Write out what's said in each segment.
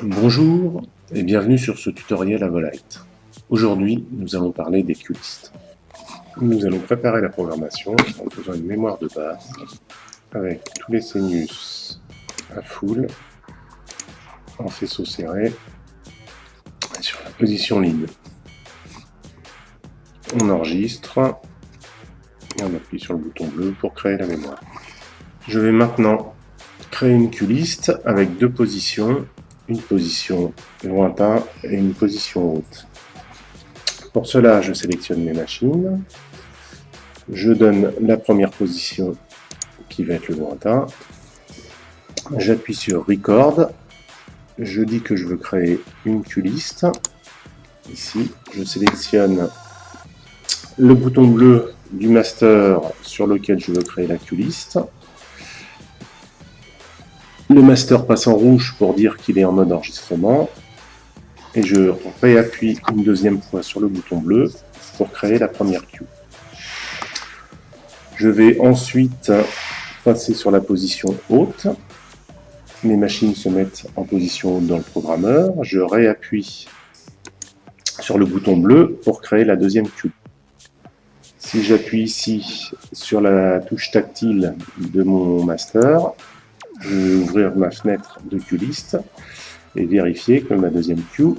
Bonjour et bienvenue sur ce tutoriel Avolite. Aujourd'hui, nous allons parler des QList. Nous allons préparer la programmation en faisant une mémoire de base avec tous les sinus à full, en faisceau serré, sur la position ligne. On enregistre et on appuie sur le bouton bleu pour créer la mémoire. Je vais maintenant créer une QList avec deux positions. Une position lointaine et une position haute. Pour cela, je sélectionne mes machines, je donne la première position qui va être le lointain, j'appuie sur Record, je dis que je veux créer une QList. Ici, je sélectionne le bouton bleu du master sur lequel je veux créer la QList. Le master passe en rouge pour dire qu'il est en mode enregistrement. Et je réappuie une deuxième fois sur le bouton bleu pour créer la première queue. Je vais ensuite passer sur la position haute. Mes machines se mettent en position haute dans le programmeur. Je réappuie sur le bouton bleu pour créer la deuxième queue. Si j'appuie ici sur la touche tactile de mon master, je vais ouvrir ma fenêtre de QList et vérifier que ma deuxième queue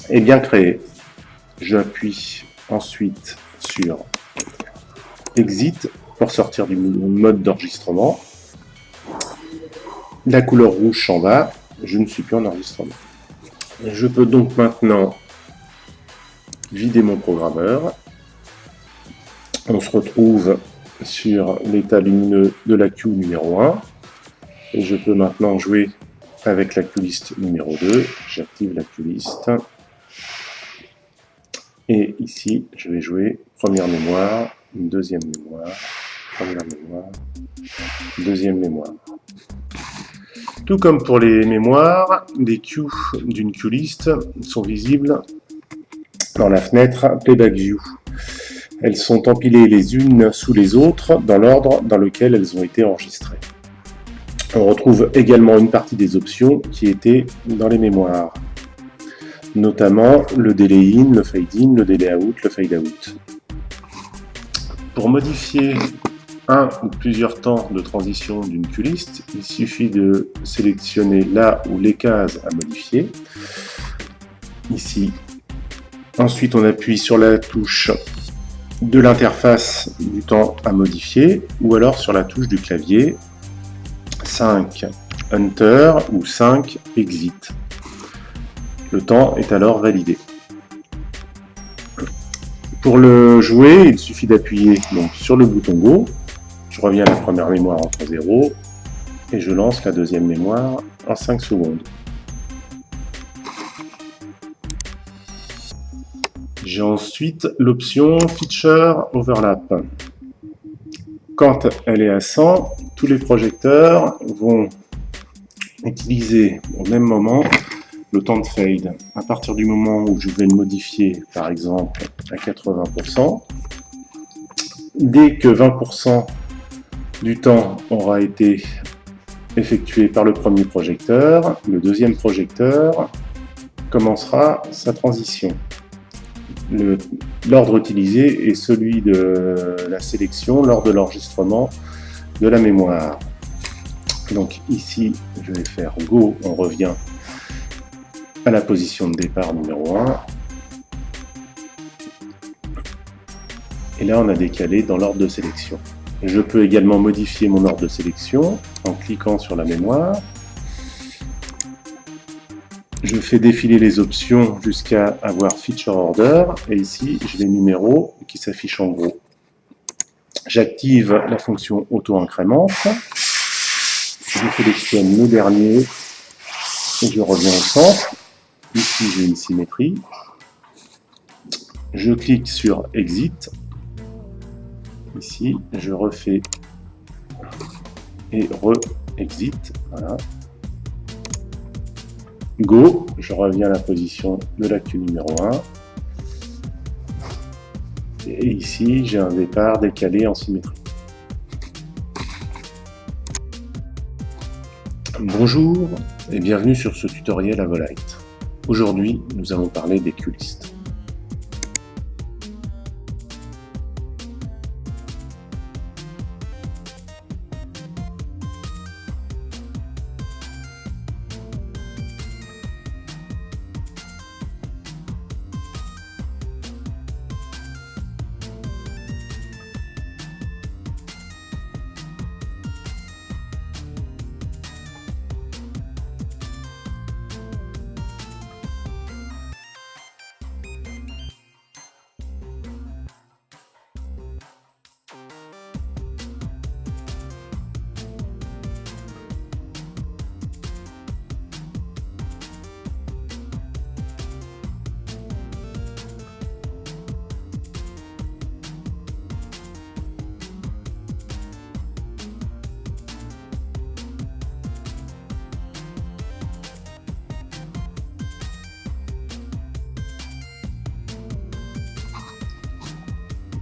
est bien créée. J'appuie ensuite sur Exit pour sortir du mode d'enregistrement. La couleur rouge s'en va, je ne suis plus en enregistrement. Je peux donc maintenant vider mon programmeur. On se retrouve sur l'état lumineux de la queue numéro 1. Et je peux maintenant jouer avec la QList numéro 2. J'active la QList. Et ici, je vais jouer première mémoire, deuxième mémoire, première mémoire, deuxième mémoire. Tout comme pour les mémoires, les queues d'une QList sont visibles dans la fenêtre Playback View. Elles sont empilées les unes sous les autres dans l'ordre dans lequel elles ont été enregistrées. On retrouve également une partie des options qui étaient dans les mémoires, notamment le delay in, le fade in, le delay out, le fade out. Pour modifier un ou plusieurs temps de transition d'une QList, il suffit de sélectionner là ou les cases à modifier. Ici. Ensuite, on appuie sur la touche de l'interface du temps à modifier ou alors sur la touche du clavier 5 Enter ou 5 Exit. Le temps est alors validé. Pour le jouer, il suffit d'appuyer sur le bouton Go. Je reviens à la première mémoire en temps 0 et je lance la deuxième mémoire en 5 secondes. J'ai ensuite l'option Feature Overlap. Quand elle est à 100, tous les projecteurs vont utiliser au même moment le temps de fade. À partir du moment où je vais le modifier, par exemple, à 80%, dès que 20% du temps aura été effectué par le premier projecteur, le deuxième projecteur commencera sa transition. L'ordre utilisé est celui de la sélection lors de l'enregistrement de la mémoire. Donc ici, je vais faire Go, on revient à la position de départ numéro 1. Et là, on a décalé dans l'ordre de sélection. Je peux également modifier mon ordre de sélection en cliquant sur la mémoire. Je fais défiler les options jusqu'à avoir Feature Order, et ici j'ai les numéros qui s'affichent en gros. J'active la fonction Auto-incrémente, je sélectionne le dernier, et je reviens au centre. Ici j'ai une symétrie. Je clique sur Exit, Ici, je refais et re-exit. Voilà. Go, je reviens à la position de la queue numéro 1. Et ici, j'ai un départ décalé en symétrie. Bonjour et bienvenue sur ce tutoriel à Volite. Aujourd'hui, nous allons parler des queues-listes.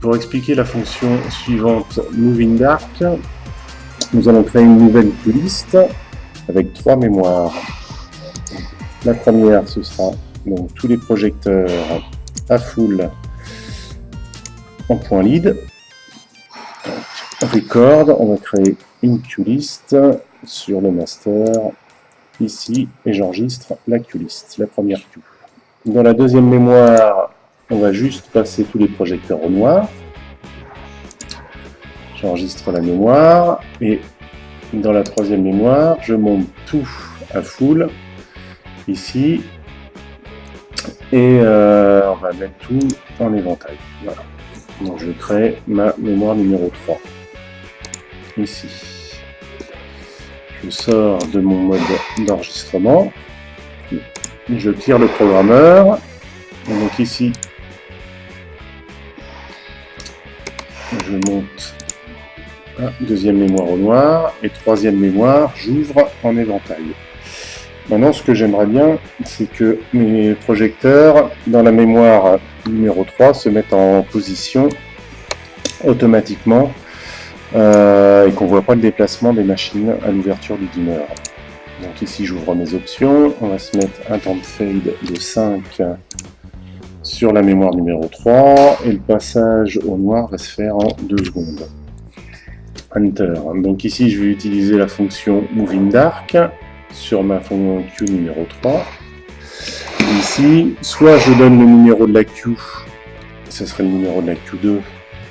Pour expliquer la fonction suivante MovingDark, nous allons créer une nouvelle queue-liste avec 3 mémoires. La première, ce sera donc tous les projecteurs à full en point lead. Record, on va créer une queue-list sur le master ici et j'enregistre la queue-list, la première queue. Dans la deuxième mémoire, on va juste passer tous les projecteurs au noir. J'enregistre la mémoire et dans la troisième mémoire, je monte tout à full ici et on va mettre tout en éventail. Voilà. Donc je crée ma mémoire numéro 3 ici. Je sors de mon mode d'enregistrement. Je clear le programmeur. Et donc ici, je monte la deuxième mémoire au noir et troisième mémoire, j'ouvre en éventail. Maintenant, ce que j'aimerais bien, c'est que mes projecteurs dans la mémoire numéro 3 se mettent en position automatiquement et qu'on ne voit pas le déplacement des machines à l'ouverture du dimmer. Donc ici, j'ouvre mes options. On va se mettre un temps de fade de 5 sur la mémoire numéro 3 et le passage au noir va se faire en 2 secondes. Enter. Donc ici je vais utiliser la fonction MovingDark sur ma fonction queue numéro 3. Ici, soit je donne le numéro de la queue, ce serait le numéro de la queue 2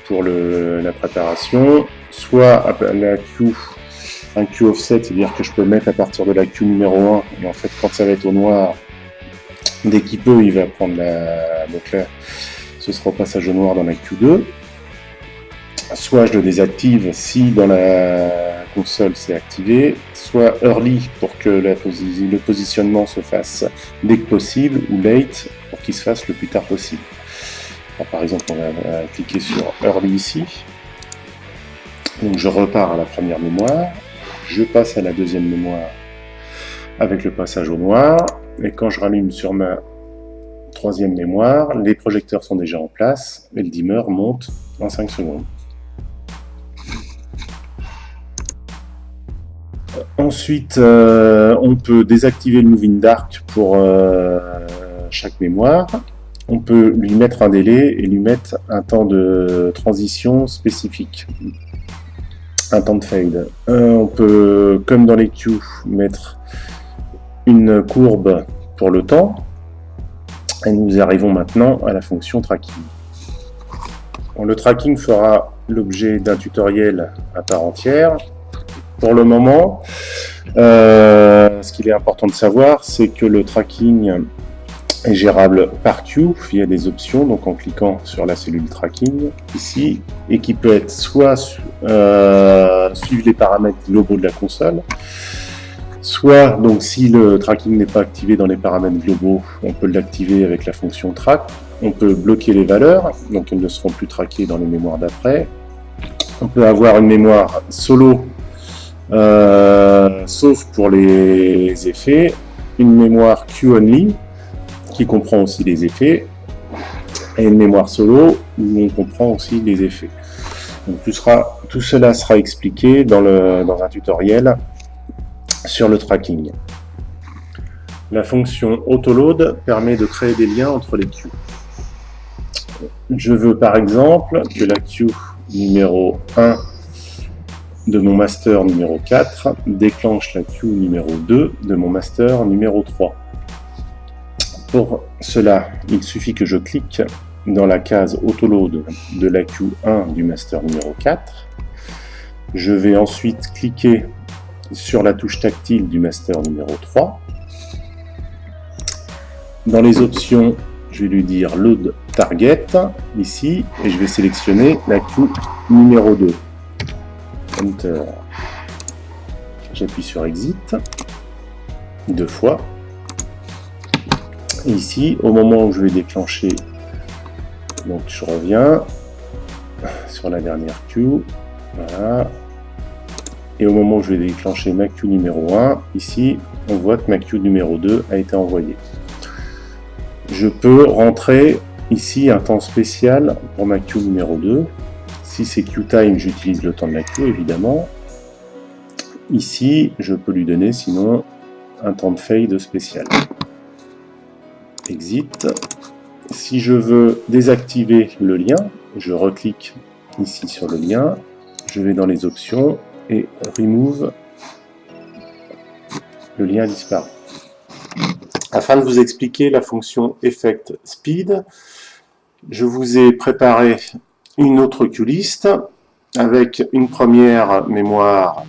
pour la préparation, soit la queue, un queue offset, c'est-à-dire que je peux mettre à partir de la queue numéro 1 et en fait quand ça va être au noir, dès qu'il peut, il va prendre la... Donc là, ce sera au passage au noir dans la Q2. Soit je le désactive si dans la console c'est activé, soit early pour que le positionnement se fasse dès que possible, ou late pour qu'il se fasse le plus tard possible. Alors, par exemple, on va cliquer sur early ici. Donc je repars à la première mémoire, je passe à la deuxième mémoire avec le passage au noir. Et quand je rallume sur ma troisième mémoire, les projecteurs sont déjà en place et le dimmer monte en 5 secondes. Ensuite, on peut désactiver le MovingDark pour chaque mémoire. On peut lui mettre un délai et lui mettre un temps de transition spécifique, un temps de fade. On peut, comme dans les queues, mettre une courbe pour le temps et nous arrivons maintenant à la fonction tracking. Bon, le tracking fera l'objet d'un tutoriel à part entière. Pour le moment, ce qu'il est important de savoir, c'est que le tracking est gérable par queue via des options, donc en cliquant sur la cellule tracking ici, et qui peut être soit suivre les paramètres globaux de la console, soit, donc si le tracking n'est pas activé dans les paramètres globaux, on peut l'activer avec la fonction track. On peut bloquer les valeurs, donc elles ne seront plus traquées dans les mémoires d'après. On peut avoir une mémoire solo, sauf pour les effets, une mémoire Q-only, qui comprend aussi les effets, et une mémoire solo, où on comprend aussi les effets. Donc, tout cela sera expliqué dans un tutoriel sur le tracking. La fonction autoload permet de créer des liens entre les queues. Je veux par exemple que la queue numéro 1 de mon master numéro 4 déclenche la queue numéro 2 de mon master numéro 3. Pour cela, il suffit que je clique dans la case autoload de la queue 1 du master numéro 4. Je vais ensuite cliquer sur la touche tactile du master numéro 3. Dans les options, je vais lui dire Load Target, ici, et je vais sélectionner la queue numéro 2. Enter. J'appuie sur Exit, 2 fois. Et ici, au moment où je vais déclencher, donc je reviens sur la dernière queue, voilà. Et au moment où je vais déclencher ma queue numéro 1, ici, on voit que ma queue numéro 2 a été envoyée. Je peux rentrer ici un temps spécial pour ma queue numéro 2. Si c'est QTime, j'utilise le temps de la queue, évidemment. Ici, je peux lui donner sinon un temps de fade spécial. Exit. Si je veux désactiver le lien, je reclique ici sur le lien, je vais dans les options et Remove, le lien disparaît. Afin de vous expliquer la fonction Effect Speed, je vous ai préparé une autre QList avec une première mémoire,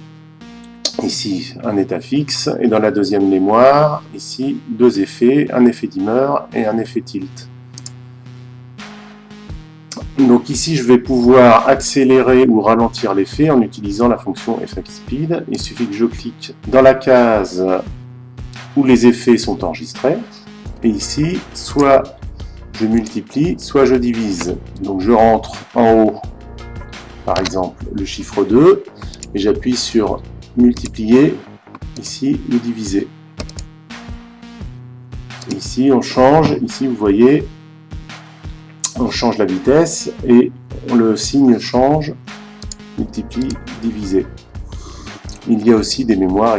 ici un état fixe, et dans la deuxième mémoire, ici deux effets, un effet dimmer et un effet tilt. Donc ici je vais pouvoir accélérer ou ralentir l'effet en utilisant la fonction Effect Speed. Il suffit que je clique dans la case où les effets sont enregistrés, et ici, soit je multiplie, soit je divise. Donc je rentre en haut, par exemple, le chiffre 2, et j'appuie sur multiplier, ici, ou diviser. Ici, on change, ici, vous voyez, on change la vitesse, et le signe change, multiplie, diviser. Il y a aussi des mémoires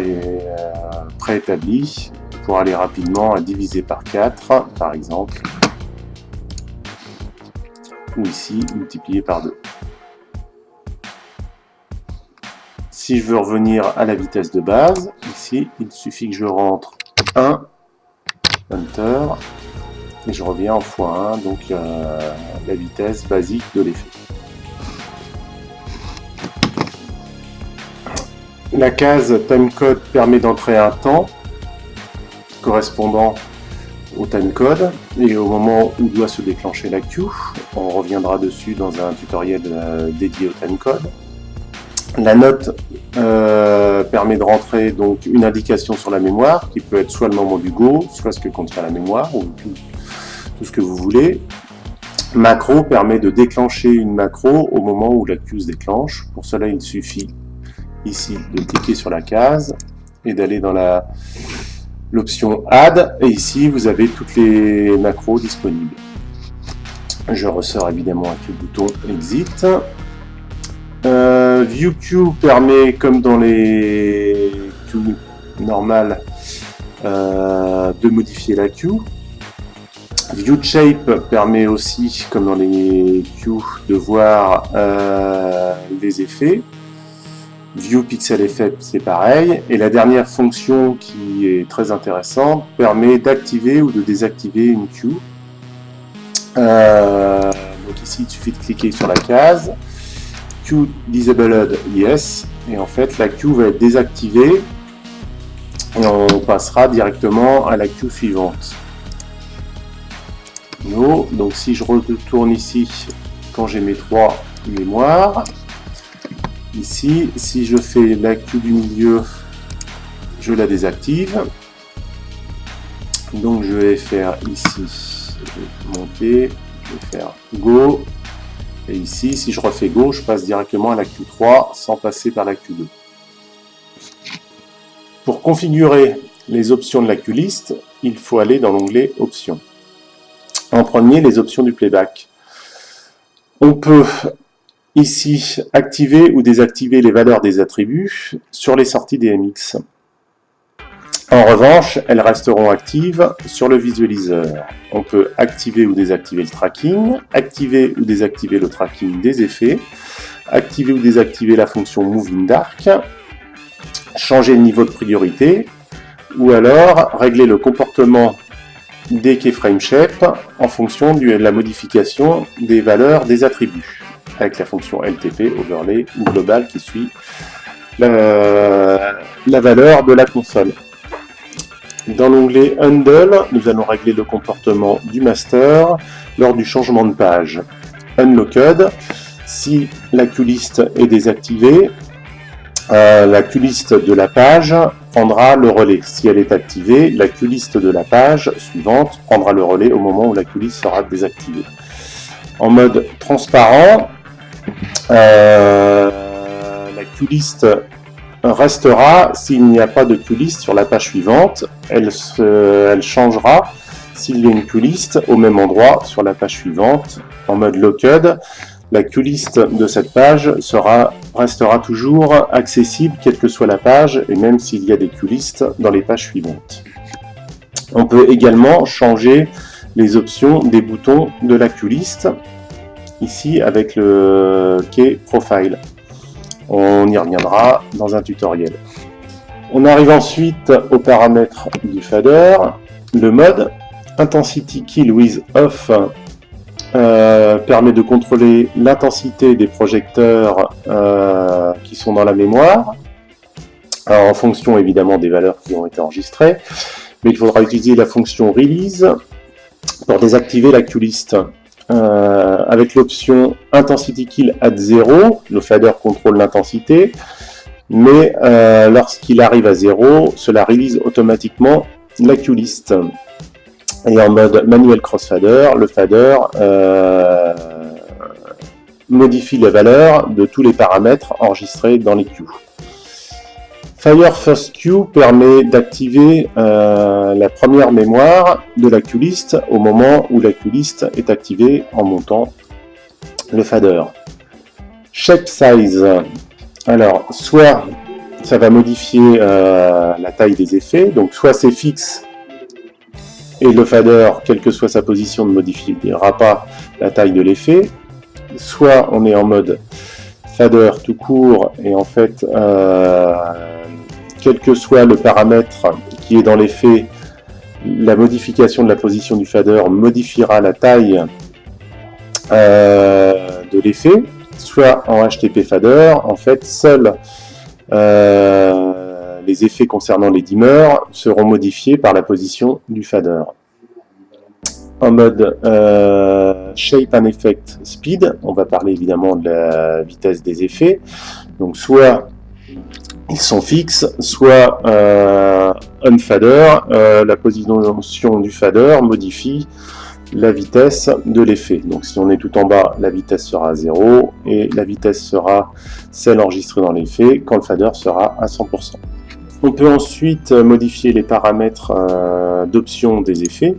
préétablies pour aller rapidement à diviser par 4, par exemple, ou ici, multiplier par 2. Si je veux revenir à la vitesse de base, ici, il suffit que je rentre 1, Enter, et je reviens en x1, donc la vitesse basique de l'effet. La case timecode permet d'entrer un temps correspondant au timecode et au moment où doit se déclencher la queue. On reviendra dessus dans un tutoriel dédié au timecode. La note permet de rentrer donc une indication sur la mémoire qui peut être soit le moment du go, soit ce que contient la mémoire ou tout ce que vous voulez. Macro permet de déclencher une macro au moment où la queue se déclenche. Pour cela, il suffit ici de cliquer sur la case et d'aller dans l'option Add, et ici vous avez toutes les macros disponibles. Je ressors évidemment avec le bouton Exit. View Queue permet, comme dans les queues normales, de modifier la queue. View Shape permet aussi, comme dans les queues, de voir les effets. View Pixel Effect, c'est pareil. Et la dernière fonction qui est très intéressante permet d'activer ou de désactiver une queue. Donc ici, il suffit de cliquer sur la case. Queue Disabled, yes. Et en fait, la queue va être désactivée et on passera directement à la queue suivante. No. Donc si je retourne ici, quand j'ai mes 3 mémoires, ici, si je fais la queue du milieu, je la désactive. Donc je vais faire ici, je vais monter, je vais faire Go, Et ici, si je refais Go, je passe directement à la Q3 sans passer par la Q2. Pour configurer les options de la Q-List, il faut aller dans l'onglet Options. En premier, les options du playback. On peut ici activer ou désactiver les valeurs des attributs sur les sorties DMX. En revanche, elles resteront actives sur le visualiseur. On peut activer ou désactiver le tracking, activer ou désactiver le tracking des effets, activer ou désactiver la fonction Move in Dark, changer le niveau de priorité, ou alors régler le comportement des keyframe shape en fonction de la modification des valeurs des attributs, avec la fonction LTP, overlay ou global qui suit la valeur de la console. Dans l'onglet Handle, nous allons régler le comportement du master lors du changement de page. Unlocked, si la Q-List est désactivée, la Q-List de la page prendra le relais. Si elle est activée, la Q-List de la page suivante prendra le relais au moment où la Q-List sera désactivée. En mode transparent, la Q-List restera s'il n'y a pas de Q-List sur la page suivante. Elle changera s'il y a une Q-List au même endroit sur la page suivante. En mode locked, la Q-List de cette page restera toujours accessible quelle que soit la page et même s'il y a des Q-List dans les pages suivantes. On peut également changer les options des boutons de la Q-List, ici avec le Key Profile. On y reviendra dans un tutoriel. On arrive ensuite aux paramètres du fader. Le mode Intensity Kill with Off permet de contrôler l'intensité des projecteurs qui sont dans la mémoire, alors, en fonction évidemment des valeurs qui ont été enregistrées, mais il faudra utiliser la fonction Release pour désactiver la Q-List. Avec l'option Intensity Kill at 0, le fader contrôle l'intensité, mais lorsqu'il arrive à 0, cela release automatiquement la Q-List. Et en mode Manuel Crossfader, le fader modifie les valeurs de tous les paramètres enregistrés dans les queues. Fire First Queue permet d'activer la première mémoire de la Q-List au moment où la Q-List est activée en montant le fader. Shape Size, alors soit ça va modifier la taille des effets, donc soit c'est fixe et le fader, quelle que soit sa position, ne modifiera pas la taille de l'effet, soit on est en mode fader tout court et en fait quel que soit le paramètre qui est dans l'effet, la modification de la position du fader modifiera la taille de l'effet, soit en HTP fader, en fait seuls les effets concernant les dimmers seront modifiés par la position du fader. En mode Shape and Effect Speed, on va parler évidemment de la vitesse des effets, donc soit ils sont fixes, soit on fader, la position du fader modifie la vitesse de l'effet. Donc si on est tout en bas, la vitesse sera à 0 et la vitesse sera celle enregistrée dans l'effet quand le fader sera à 100%. On peut ensuite modifier les paramètres d'options des effets.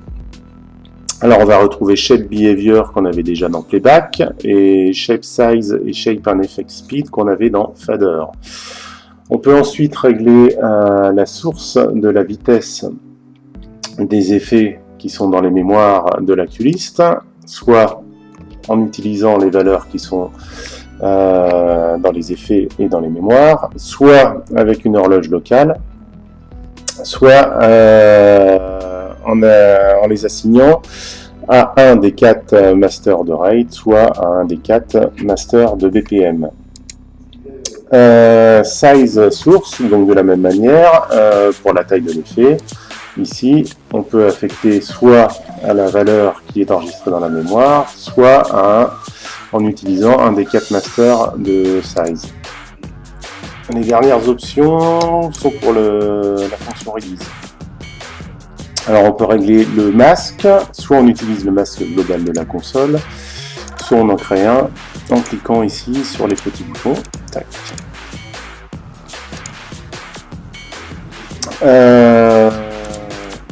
Alors on va retrouver Shape Behavior qu'on avait déjà dans Playback et Shape Size et Shape and Effect Speed qu'on avait dans Fader. On peut ensuite régler la source de la vitesse des effets qui sont dans les mémoires de la Q-List, soit en utilisant les valeurs qui sont dans les effets et dans les mémoires, soit avec une horloge locale, soit en les assignant à un des 4 masters de rate, soit à un des 4 masters de BPM. Size source, donc de la même manière, pour la taille de l'effet. Ici, on peut affecter soit à la valeur qui est enregistrée dans la mémoire, soit en utilisant un des 4 masters de size. Les dernières options sont pour la fonction release. Alors on peut régler le masque, soit on utilise le masque global de la console, soit on en crée un en cliquant ici sur les petits boutons. Tac.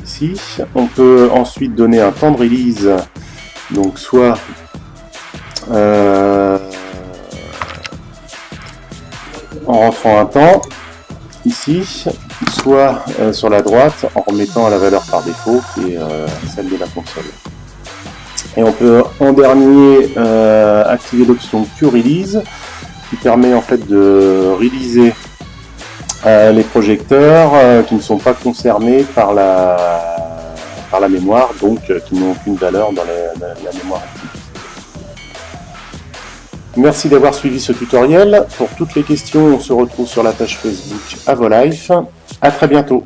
Ici, on peut ensuite donner un temps de release, donc soit en rentrant un temps ici, soit sur la droite en remettant la valeur par défaut qui est celle de la console. Et on peut en dernier activer l'option QRelease qui permet en fait de releaser les projecteurs qui ne sont pas concernés par la mémoire, donc qui n'ont aucune valeur dans la mémoire active. Merci d'avoir suivi ce tutoriel. Pour toutes les questions, on se retrouve sur la page Facebook Avolife. À très bientôt.